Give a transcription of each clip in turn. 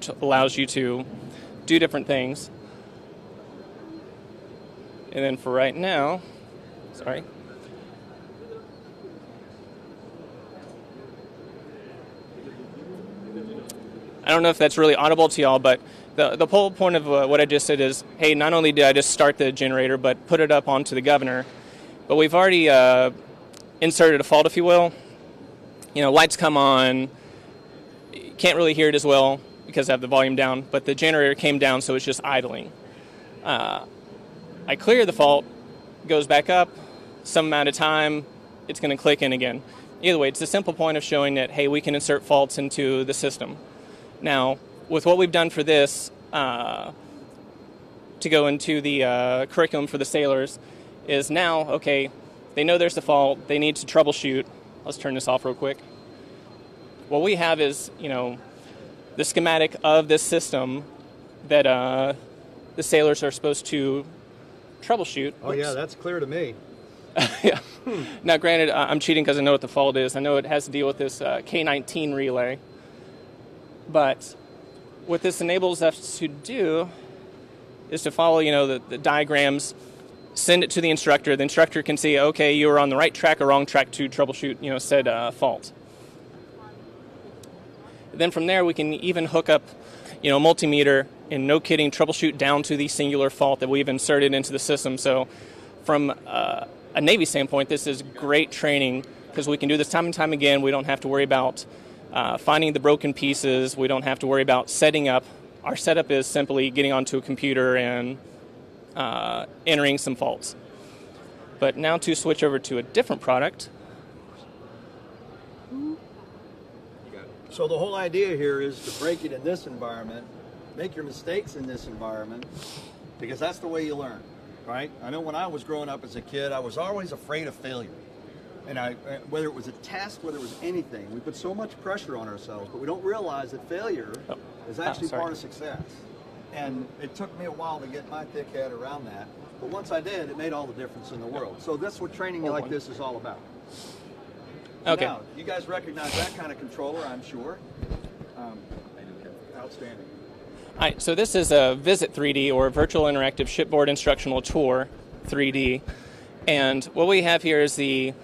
which allows you to do different things. And then for right now, sorry. I don't know if that's really audible to y'all, but the whole point of what I just said is, hey, not only did I just start the generator, but put it up onto the governor, but we've already inserted a fault, if you will. You know, lights come on, you can't really hear it as well because I have the volume down, but the generator came down, so it's just idling. I clear the fault, goes back up, some amount of time, it's going to click in again. Either way, it's a simple point of showing that, hey, we can insert faults into the system. Now, with what we've done for this, to go into the curriculum for the sailors, is now, okay, they know there's a fault, they need to troubleshoot. Let's turn this off real quick. What we have is, you know, the schematic of this system that the sailors are supposed to troubleshoot. Oh, yeah, that's clear to me. Yeah. Now, granted, I'm cheating because I know what the fault is. I know it has to deal with this K19 relay. But what this enables us to do is to follow, you know, the diagrams, send it to the instructor. The instructor can see, okay, you were on the right track or wrong track to troubleshoot, you know, said fault. Then from there, we can even hook up, you know, a multimeter and, no kidding, troubleshoot down to the singular fault that we've inserted into the system. So from a Navy standpoint, this is great training because we can do this time and time again. We don't have to worry about finding the broken pieces. We don't have to worry about setting up. Our setup is simply getting onto a computer and entering some faults. But now to switch over to a different product. So the whole idea here is to break it in this environment, make your mistakes in this environment, because that's the way you learn, right? I know when I was growing up as a kid, I was always afraid of failure. And whether it was a test, whether it was anything, we put so much pressure on ourselves, but we don't realize that failure is actually part of success. And it took me a while to get my thick head around that, but once I did, it made all the difference in the world. So that's what training like this is all about. Okay. Now, you guys recognize that kind of controller, I'm sure. Outstanding. All right, so this is a Visit 3D, or Virtual Interactive Shipboard Instructional Tour 3D. And what we have here is the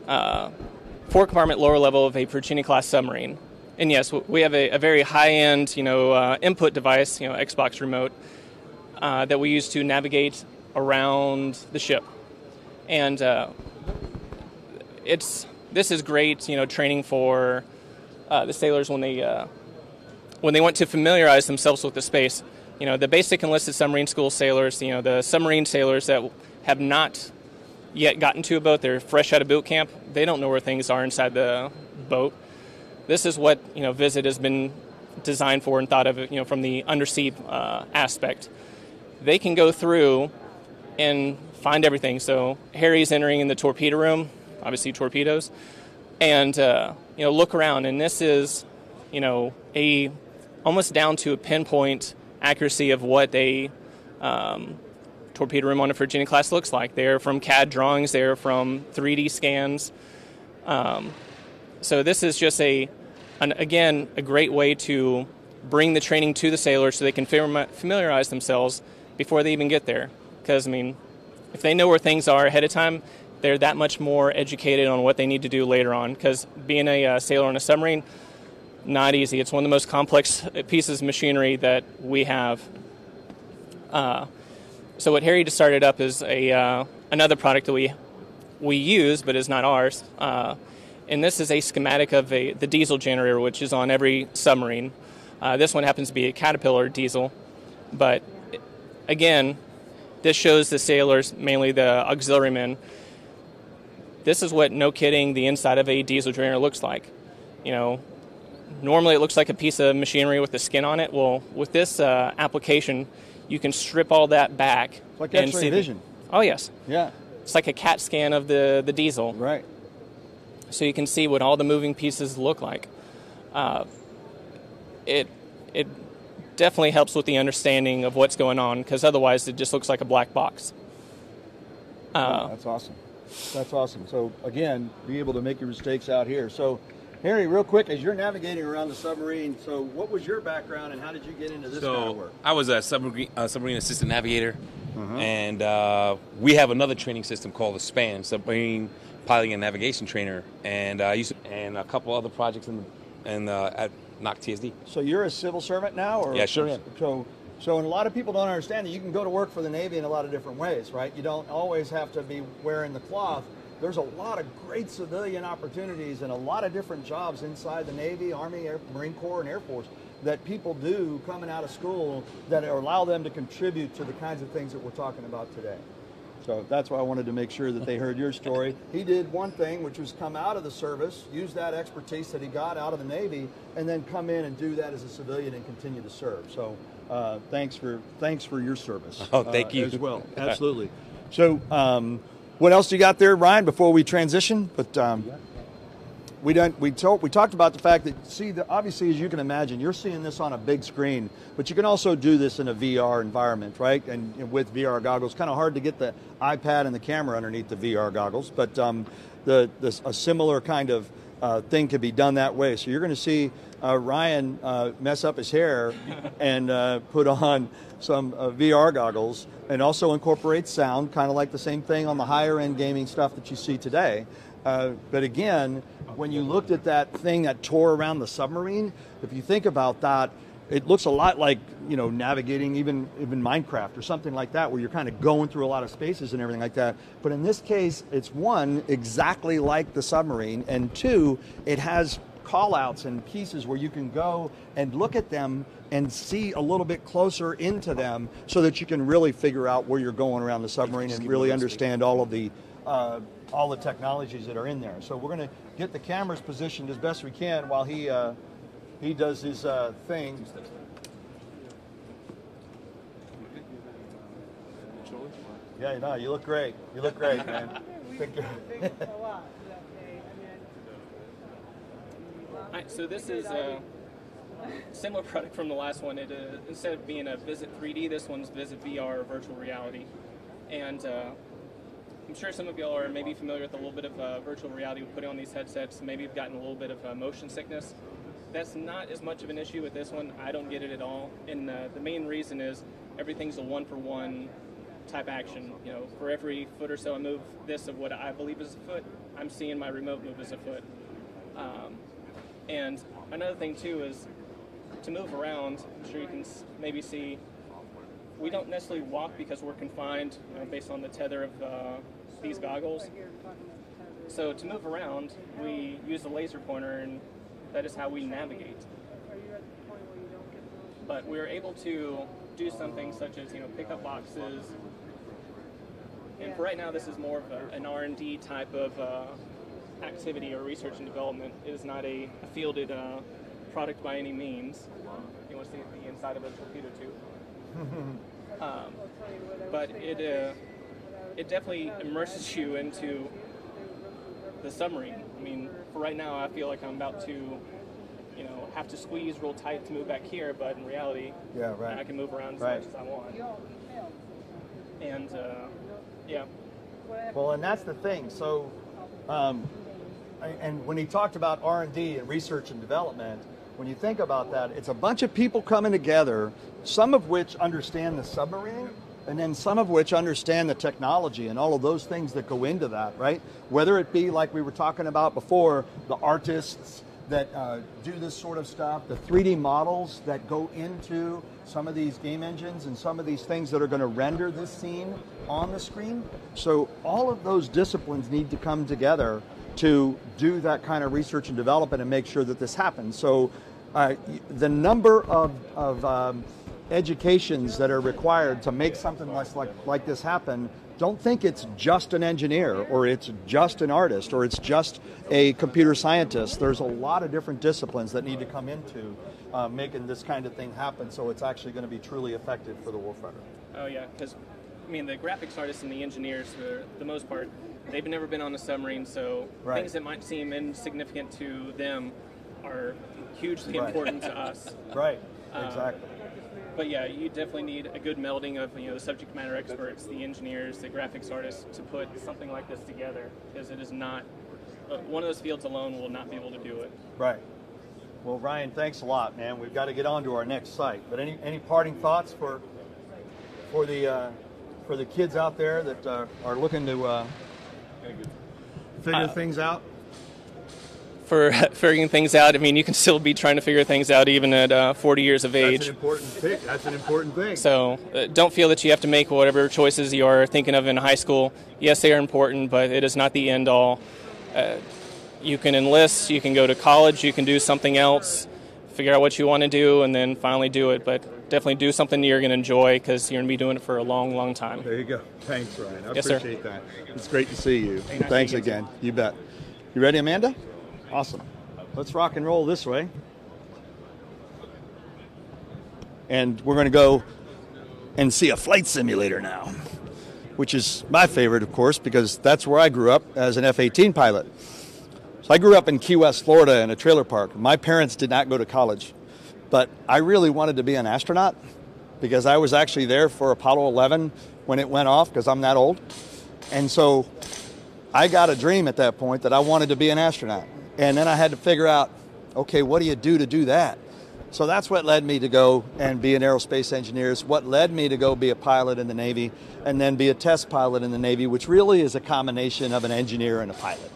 4-compartment lower level of a Virginia-class submarine. And yes, we have a very high-end, you know, input device, you know, Xbox remote, that we use to navigate around the ship. And this is great, you know, training for the sailors when they want to familiarize themselves with the space. You know, the basic enlisted submarine school sailors, you know, the submarine sailors that have not yet gotten to a boat, they're fresh out of boot camp, they don't know where things are inside the boat. This is what, you know, Visit has been designed for and thought of, you know, from the undersea aspect. They can go through and find everything. So Harry's entering in the torpedo room, obviously torpedoes, and you know, look around. And this is, you know, almost down to a pinpoint accuracy of what a torpedo room on a Virginia class looks like. They're from CAD drawings, they're from 3D scans. So this is just again a great way to bring the training to the sailors so they can familiarize themselves before they even get there. Because, I mean, if they know where things are ahead of time, they're that much more educated on what they need to do later on. Because being a sailor on a submarine, not easy. It's one of the most complex pieces of machinery that we have. So what Harry just started up is another product that we use, but is not ours. And this is a schematic of the diesel generator, which is on every submarine. This one happens to be a Caterpillar diesel. But again, this shows the sailors, mainly the auxiliary men, this is what, no kidding, the inside of a diesel generator looks like. You know, normally it looks like a piece of machinery with the skin on it. Well, with this application, you can strip all that back. It's like X-ray vision. Oh, yes. Yeah. It's like a CAT scan of the diesel. Right. So you can see what all the moving pieces look like. It definitely helps with the understanding of what's going on, because otherwise it just looks like a black box. That's awesome. That's awesome. So again, be able to make your mistakes out here. So Harry, real quick, as you're navigating around the submarine, so what was your background and how did you get into this kind of work? I was a submarine assistant navigator, and we have another training system called the SPAN, Submarine Piloting and Navigation Trainer, and I used to, and a couple other projects at NOC TSD. So you're a civil servant now? Or, yeah, sure am. So and a lot of people don't understand that you can go to work for the Navy in a lot of different ways, right? You don't always have to be wearing the cloth. There's a lot of great civilian opportunities and a lot of different jobs inside the Navy, Army, Marine Corps, and Air Force that people do coming out of school that allow them to contribute to the kinds of things that we're talking about today. So that's why I wanted to make sure that they heard your story. He did one thing, which was come out of the service, use that expertise that he got out of the Navy, and then come in and do that as a civilian and continue to serve. So thanks for your service. Oh, thank you. As well. Absolutely. So what else do you got there, Ryan, before we transition? But we talked about the fact that, obviously, as you can imagine, you're seeing this on a big screen, but you can also do this in a VR environment, right? And with VR goggles, kind of hard to get the iPad and the camera underneath the VR goggles, but a similar kind of thing can be done that way. So you're going to see Ryan mess up his hair and put on some VR goggles and also incorporate sound, kind of like the same thing on the higher end gaming stuff that you see today. But again, when you looked at that thing that tore around the submarine, if you think about that, it looks a lot like, navigating even Minecraft or something like that, where you're kind of going through a lot of spaces and everything like that. But in this case, it's one, exactly like the submarine, and two, it has call-outs and pieces where you can go and look at them and see a little bit closer into them so that you can really figure out where you're going around the submarine and really understand all the technologies that are in there. So we're going to get the cameras positioned as best we can while he does his thing. Yeah, no, you look great. You look great, man. Alright, so this is a similar product from the last one. Instead of being a Visit 3D, this one's Visit VR, virtual reality. And I'm sure some of y'all are maybe familiar with a little bit of virtual reality with putting on these headsets. Maybe you've gotten a little bit of motion sickness. That's not as much of an issue with this one. I don't get it at all. And the main reason is everything's a one-for-one type action. For every foot or so I move this of what I believe is a foot, I'm seeing my remote move as a foot. And another thing too is to move around. I'm sure you can maybe see we don't necessarily walk because we're confined, based on the tether of these goggles. So to move around, we use the laser pointer, and that is how we navigate. But we're able to do something such as, pick up boxes. And for right now, this is more of an R&D type of activity or research and development. It is not a fielded product by any means. You want to see the inside of a torpedo tube. But it definitely immerses you into the submarine. I mean, for right now, I feel like I'm about to, have to squeeze real tight to move back here, but in reality, I can move around as much as I want. And, Well, and that's the thing. So, and when he talked about R&D and research and development, when you think about that, it's a bunch of people coming together, some of which understand the submarine, and then some of which understand the technology and all of those things that go into that, right? Whether it be, like we were talking about before, the artists that do this sort of stuff, the 3D models that go into some of these game engines and some of these things that are going to render this scene on the screen. So all of those disciplines need to come together to do that kind of research and development and make sure that this happens. So the number of educations that are required to make something like this happen, don't think it's just an engineer or it's just an artist or it's just a computer scientist. There's a lot of different disciplines that need to come into making this kind of thing happen, so it's actually going to be truly effective for the warfighter. Oh yeah, because the graphics artists and the engineers, for the most part, they've never been on a submarine, so things that might seem insignificant to them are hugely important to us. Right, exactly. But yeah, you definitely need a good melding of the subject matter experts, the engineers, the graphics artists to put something like this together, because it is not one of those fields alone will not be able to do it. Right. Well, Ryan, thanks a lot, man. We've got to get on to our next site. But any parting thoughts for the kids out there that are looking to figure things out? For figuring things out, I mean, you can still be trying to figure things out even at 40 years of age. That's an important thing. So don't feel that you have to make whatever choices you are thinking of in high school. Yes, they are important, but it is not the end all. You can enlist, you can go to college, you can do something else, figure out what you want to do, and then finally do it. But definitely do something you're going to enjoy, because you're going to be doing it for a long, long time. There you go. Thanks, Ryan. I Yes, appreciate sir. that. It's great to see you. Hey, nice Thanks meeting you. again. You bet. You ready, Amanda? Awesome. Let's rock and roll this way. And we're going to go and see a flight simulator now, which is my favorite, of course, because that's where I grew up as an F-18 pilot. So I grew up in Key West, Florida, in a trailer park. My parents did not go to college, but I really wanted to be an astronaut because I was actually there for Apollo 11 when it went off, because I'm that old. And so I got a dream at that point that I wanted to be an astronaut. And then I had to figure out, okay, what do you do that? So that's what led me to go and be an aerospace engineer. It's what led me to go be a pilot in the Navy and then be a test pilot in the Navy, which really is a combination of an engineer and a pilot.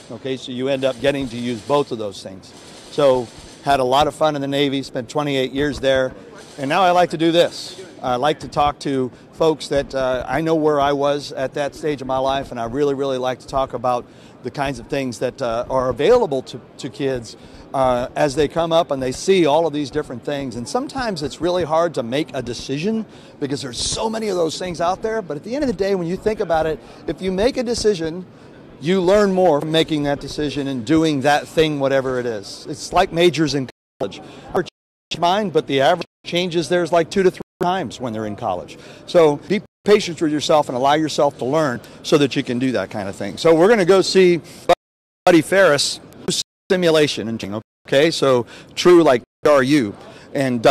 Okay, so you end up getting to use both of those things. So had a lot of fun in the Navy, spent 28 years there, and now I like to do this. I like to talk to folks that I know where I was at that stage of my life, and I really, really like to talk about the kinds of things that are available to kids as they come up and they see all of these different things. And sometimes it's really hard to make a decision because there's so many of those things out there. But at the end of the day, when you think about it, if you make a decision, you learn more from making that decision and doing that thing, whatever it is. It's like majors in college. I change mine, but the average changes theirs like 2 to 3 times when they're in college. So be patient with yourself and allow yourself to learn so that you can do that kind of thing. So we're going to go see Buddy Ferris simulation and okay, so true like are you, and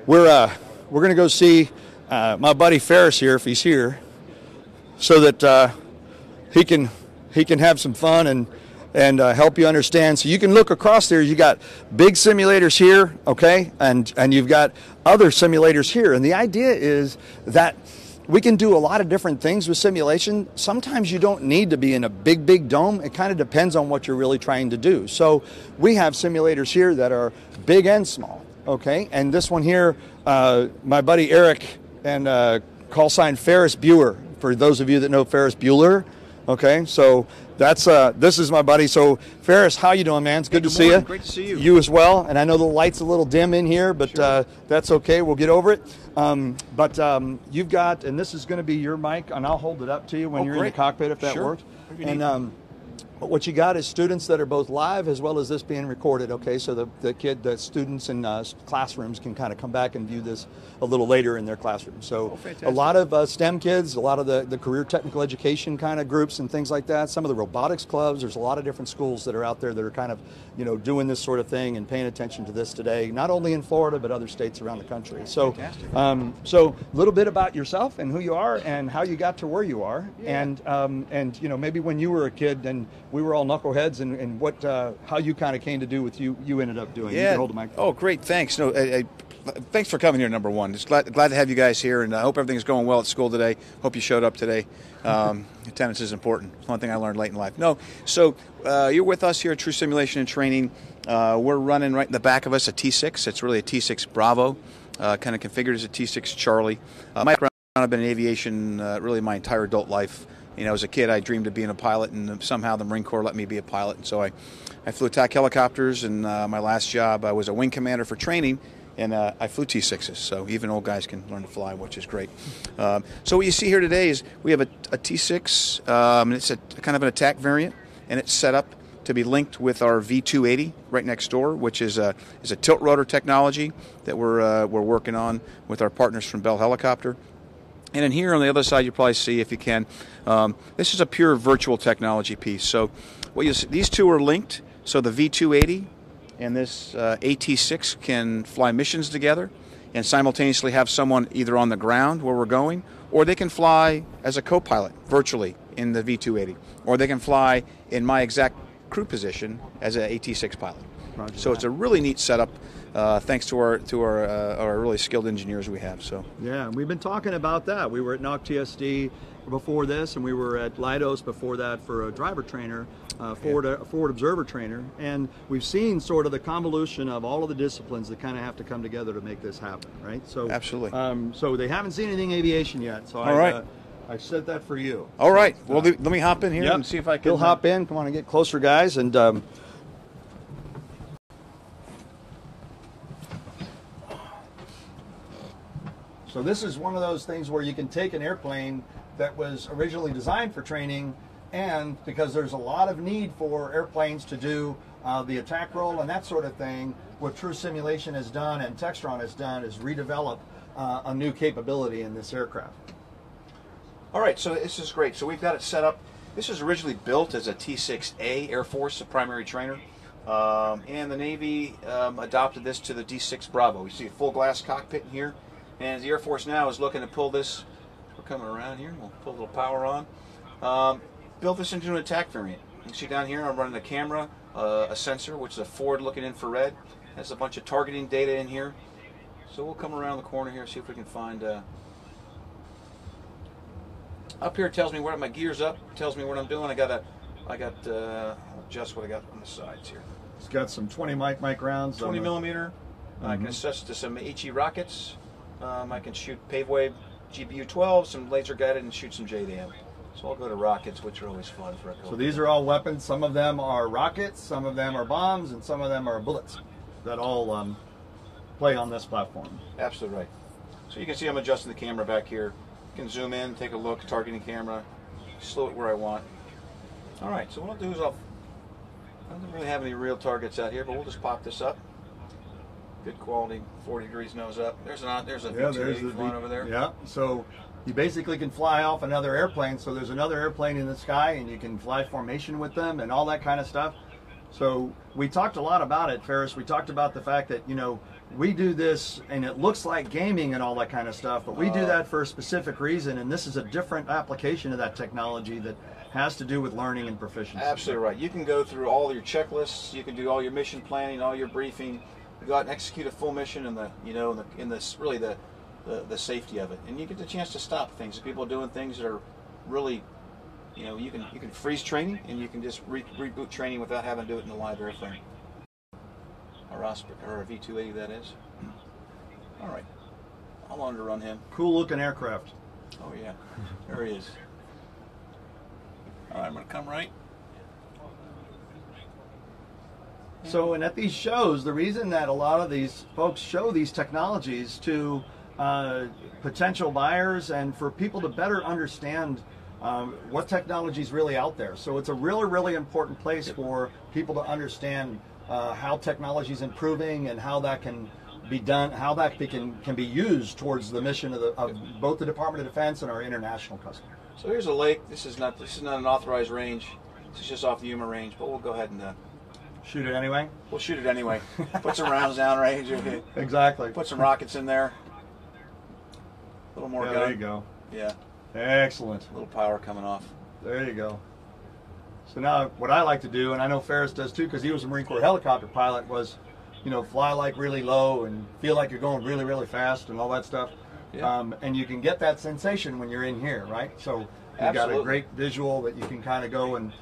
we're going to go see my buddy Ferris here if he's here, so that he can have some fun and help you understand. So you can look across there. You got big simulators here, okay, and you've got other simulators here. And the idea is that we can do a lot of different things with simulation. Sometimes you don't need to be in a big dome. It kind of depends on what you're really trying to do. So we have simulators here that are big and small, okay? And this one here, my buddy Eric and call sign Ferris Bueller, for those of you that know Ferris Bueller, okay? So that's this is my buddy. So Ferris, how you doing, man? It's good to see you. Great to see you. You as well. And I know the light's a little dim in here, but Sure. That's okay. We'll get over it. But you've got, and this is going to be your mic, and I'll hold it up to you when you're in the Great. cockpit if that Sure. works. And what you got is students that are both live as well as this being recorded, okay? So the students in classrooms can kind of come back and view this a little later in their classroom. So a lot of STEM kids, a lot of the career technical education kind of groups and things like that, some of the robotics clubs, there's a lot of different schools that are out there that are kind of, doing this sort of thing and paying attention to this today, not only in Florida, but other states around the country. So, so a little bit about yourself and who you are and how you got to where you are. Yeah. And maybe when you were a kid and we were all knuckleheads and what, how you kind of came to do what you ended up doing. Yeah. You can hold the mic. Oh, great. Thanks. No, thanks for coming here, number one. Just glad to have you guys here, and I hope everything's going well at school today. Hope you showed up today. Attendance is important. It's one thing I learned late in life. No, so you're with us here at True Simulation and Training. We're running right in the back of us a T6. It's really a T6 Bravo, kind of configured as a T6 Charlie. My background, I've been in aviation really my entire adult life. As a kid, I dreamed of being a pilot, and somehow the Marine Corps let me be a pilot. And so I flew attack helicopters, and my last job, I was a wing commander for training, and I flew T6s. So even old guys can learn to fly, which is great. So what you see here today is we have a T6, and it's a kind of an attack variant, and it's set up to be linked with our V280 right next door, which is a tilt rotor technology that we're working on with our partners from Bell Helicopter. And in here on the other side, you'll probably see, if you can, this is a pure virtual technology piece. So what you see, these two are linked. So the V280 and this AT6 can fly missions together and simultaneously have someone either on the ground where we're going, or they can fly as a co-pilot virtually in the V280, or they can fly in my exact crew position as an AT6 pilot. Roger so that. It's a really neat setup, thanks to our really skilled engineers we have. So yeah, we've been talking about that. We were at NOC-TSD before this, and we were at Leidos before that for a driver trainer, forward observer trainer, and we've seen sort of the convolution of all of the disciplines that kind of have to come together to make this happen, right? So absolutely. So they haven't seen anything aviation yet. So all right. I said that for you. All right. Well, let me hop in here Yep. and see if I can. He'll hop in. Come on and get closer, guys, and. So this is one of those things where you can take an airplane that was originally designed for training, and because there's a lot of need for airplanes to do the attack roll and that sort of thing, what True Simulation has done and Textron has done is redevelop a new capability in this aircraft. All right, so this is great. So we've got it set up. This was originally built as a T6A Air Force, a primary trainer, and the Navy adopted this to the D6 Bravo. We see a full glass cockpit in here. And the Air Force now is looking to pull this. We're coming around here. We'll put a little power on. Built this into an attack variant. You can see down here I'm running a camera, a sensor, which is a forward-looking infrared. Has a bunch of targeting data in here. So we'll come around the corner here, see if we can find. Up here it tells me where my gear's up. Tells me what I'm doing. I'll adjust what I got on the sides here. It's got some 20 mic rounds. 20 millimeter. I can assess to some HE rockets. I can shoot Pavewave GBU-12, some laser guided, and shoot some JDAM. So I'll go to rockets, which are always fun for a couple. So these are all weapons. Some of them are rockets, some of them are bombs, and some of them are bullets that all play on this platform. Absolutely right. So you can see I'm adjusting the camera back here. You can zoom in, take a look, targeting camera, slow it where I want. All right, so what I'll do is I don't really have any real targets out here, but we'll just pop this up. Good quality, 40 degrees nose up. There's a V280 flying over there. Yeah, so you basically can fly off another airplane. So there's another airplane in the sky, and you can fly formation with them and all that kind of stuff. So we talked a lot about it, Ferris. We talked about the fact that, we do this, and it looks like gaming and all that kind of stuff, but we do that for a specific reason, and this is a different application of that technology that has to do with learning and proficiency. Absolutely right. You can go through all your checklists. You can do all your mission planning, all your briefing. Go out and execute a full mission in the safety of it, and you get the chance to stop things. If people are doing things that are really, you can freeze training, and you can just reboot training without having to do it in the live airframe. Or a V280, that is. All right, I'll underrun him. Cool looking aircraft. Oh yeah, there he is. All right, I'm gonna come right. So, and at these shows, the reason that a lot of these folks show these technologies to potential buyers and for people to better understand what technology is really out there. So it's a really, really important place for people to understand how technology is improving and how that can be done, how that can be used towards the mission of both the Department of Defense and our international customers. So here's a lake. This is not an authorized range. This is just off the Yuma range, but we'll go ahead and shoot it anyway? We'll shoot it anyway. Put some rounds down range. Exactly. Put some rockets in there. A little more gun. There you go. Yeah. Excellent. A little power coming off. There you go. So now what I like to do, and I know Ferris does too because he was a Marine Corps helicopter pilot, was, fly like really low and feel like you're going really, really fast and all that stuff. Yeah. And you can get that sensation when you're in here, right? So you've got a great visual that you can kind of go and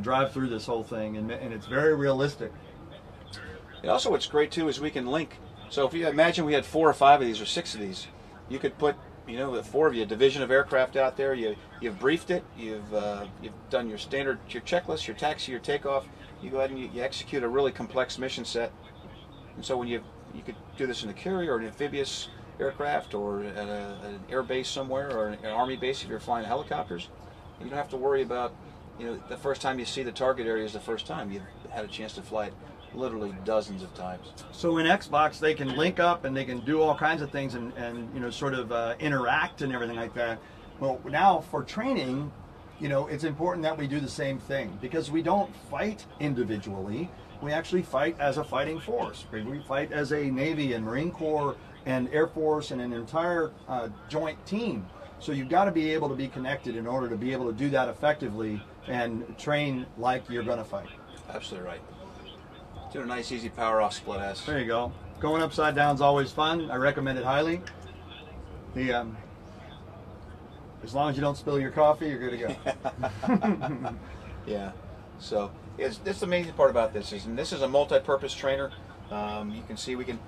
drive through this whole thing, and it's very realistic. And also what's great too is we can link. So if you imagine we had 4 or 5 of these or 6 of these, you could put, the 4 of you, a division of aircraft out there, you've briefed it, you've done your standard, your checklist, your taxi, your takeoff, you go ahead and you execute a really complex mission set. And so when you could do this in a carrier or an amphibious aircraft or at an air base somewhere or an army base if you're flying helicopters, you don't have to worry about the first time you see the target area is the first time. You've had a chance to fly it literally dozens of times. So in Xbox, they can link up and they can do all kinds of things and sort of interact and everything like that. Well, now for training, it's important that we do the same thing because we don't fight individually. We actually fight as a fighting force. We fight as a Navy and Marine Corps and Air Force and an entire joint team. So you've got to be able to be connected in order to be able to do that effectively and train like you're going to fight. Absolutely right. Doing a nice, easy power off split S. There you go. Going upside down is always fun. I recommend it highly. The as long as you don't spill your coffee, you're good to go. Yeah. So that's the amazing part about this this is a multi-purpose trainer. You can see we can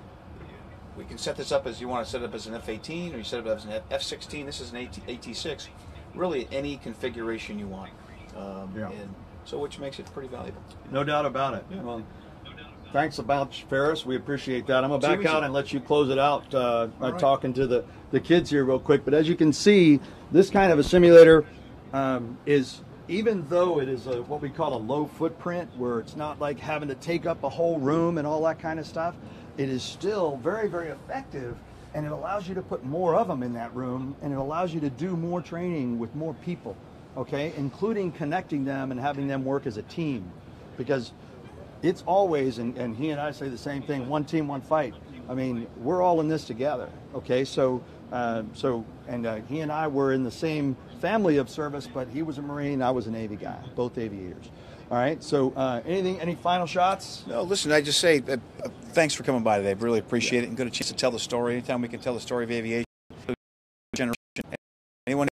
set this up as you want to set it up as an F-18 or you set it up as an F-16. This is an AT-6. Really, any configuration you want. And so, which makes it pretty valuable. No doubt about it. Yeah. Well, thanks about Ferris. We appreciate that. I'm going to back out and let you close it out by talking to the kids here real quick. But as you can see, this kind of a simulator is, even though it is what we call a low footprint, where it's not like having to take up a whole room and all that kind of stuff, it is still very, very effective. And it allows you to put more of them in that room, and it allows you to do more training with more people, okay, including connecting them and having them work as a team. Because it's always, and he and I say the same thing, one team, one fight. I mean, we're all in this together, okay? So he and I were in the same family of service, but he was a Marine, I was a Navy guy, both aviators. All right, so any final shots? No, listen, I just say thanks for coming by today. Really appreciate it, and get a chance to tell the story. Anytime we can tell the story of aviation, generation. Anyone